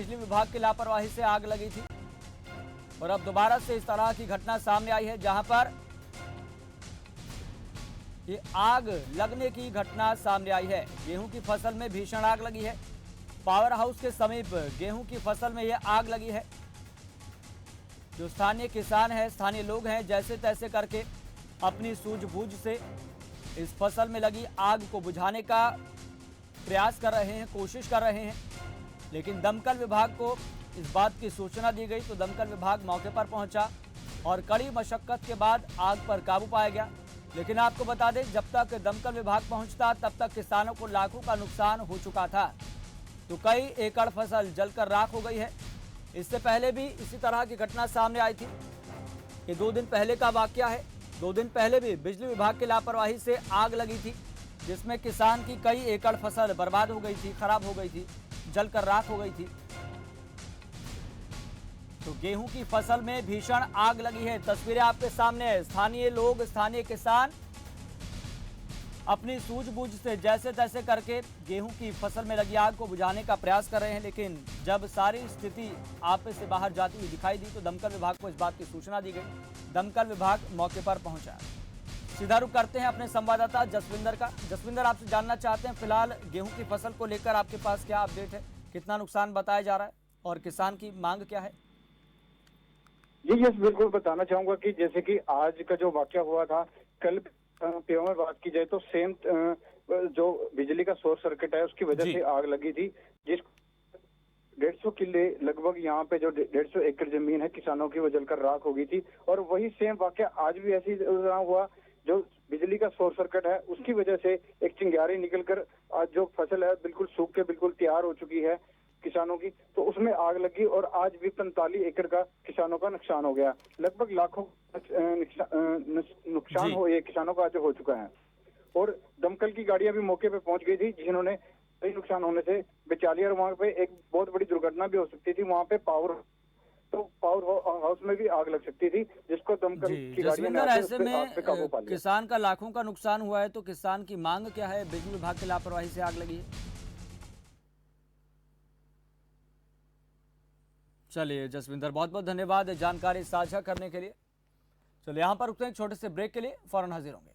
बिजली विभाग की लापरवाही से आग लगी थी और अब दोबारा से इस तरह की घटना सामने आई है, जहां पर ये आग लगने की घटना सामने आई है। गेहूं की फसल में भीषण आग लगी है। पावर हाउस के समीप गेहूं की फसल में यह आग लगी है। जो स्थानीय किसान है, स्थानीय लोग हैं, जैसे तैसे करके अपनी सूझबूझ से इस फसल में लगी आग को बुझाने का प्रयास कर रहे हैं, कोशिश कर रहे हैं। लेकिन दमकल विभाग को इस बात की सूचना दी गई तो दमकल विभाग मौके पर पहुंचा और कड़ी मशक्कत के बाद आग पर काबू पाया गया। लेकिन आपको बता दें, जब तक दमकल विभाग पहुंचता तब तक किसानों को लाखों का नुकसान हो चुका था। तो कई एकड़ फसल जलकर राख हो गई है। इससे पहले भी इसी तरह की घटना सामने आई थी। ये 2 दिन पहले का वाकया है। 2 दिन पहले भी बिजली विभाग की लापरवाही से आग लगी थी, जिसमें किसान की कई एकड़ फसल बर्बाद हो गई थी, खराब हो गई थी, जलकर राख हो गई थी। तो गेहूं की फसल में भीषण आग लगी है। तस्वीरें आपके सामने है। स्थानीय लोग, स्थानीय किसान अपनी सूझबूझ से जैसे तैसे करके गेहूं की फसल में लगी आग को बुझाने का प्रयास कर रहे हैं। लेकिन जब सारी स्थिति आपे से बाहर जाती हुई दिखाई दी तो दमकल विभाग को इस बात की सूचना दी गई। दमकल विभाग मौके पर पहुंचा। सीधा रुख करते हैं अपने संवाददाता जसविंदर का। जसविंदर, आपसे जानना चाहते हैं, फिलहाल गेहूं की फसल को लेकर आपके पास क्या अपडेट है? कितना नुकसान बताया जा रहा है और किसान की मांग क्या है? जी यस, बिल्कुल बताना चाहूंगा कि जैसे कि आज का जो वाकया हुआ था, कल पेड़ में बात की जाए तो सेम जो बिजली का शॉर्ट सर्किट है उसकी वजह से आग लगी थी, जिस 150 किले लगभग यहाँ पे जो 150 एकड़ जमीन है किसानों की, वो जलकर राख हो गई थी। और वही सेम वाकया आज भी ऐसी हुआ। जो बिजली का शॉर्ट सर्किट है उसकी वजह से एक चिंगारी निकलकर आज जो फसल है बिल्कुल सूख के बिल्कुल तैयार हो चुकी है किसानों की, तो उसमें आग लगी और आज भी 45 एकड़ का किसानों का नुकसान हो गया। लगभग लाखों नुकसान हो ये किसानों का आज हो चुका है। और दमकल की गाड़ियां भी मौके पे पहुंच गई थी, जिन्होंने कई नुकसान होने से बचा लिया। और वहां पे एक बहुत बड़ी दुर्घटना भी हो सकती थी। वहां पे पावर हाउस में भी आग लग सकती थी, जिसको दमकल की गाड़ियों ने ऐसे में आग पे काबू पा लिया। किसान का लाखों का नुकसान हुआ है, तो किसान की मांग क्या है? बिजली विभाग की लापरवाही से आग लगी है। चलिए जसविंदर, बहुत बहुत धन्यवाद जानकारी साझा करने के लिए। चलिए यहाँ पर रुकते हैं छोटे से ब्रेक के लिए, फौरन हाजिर होंगे।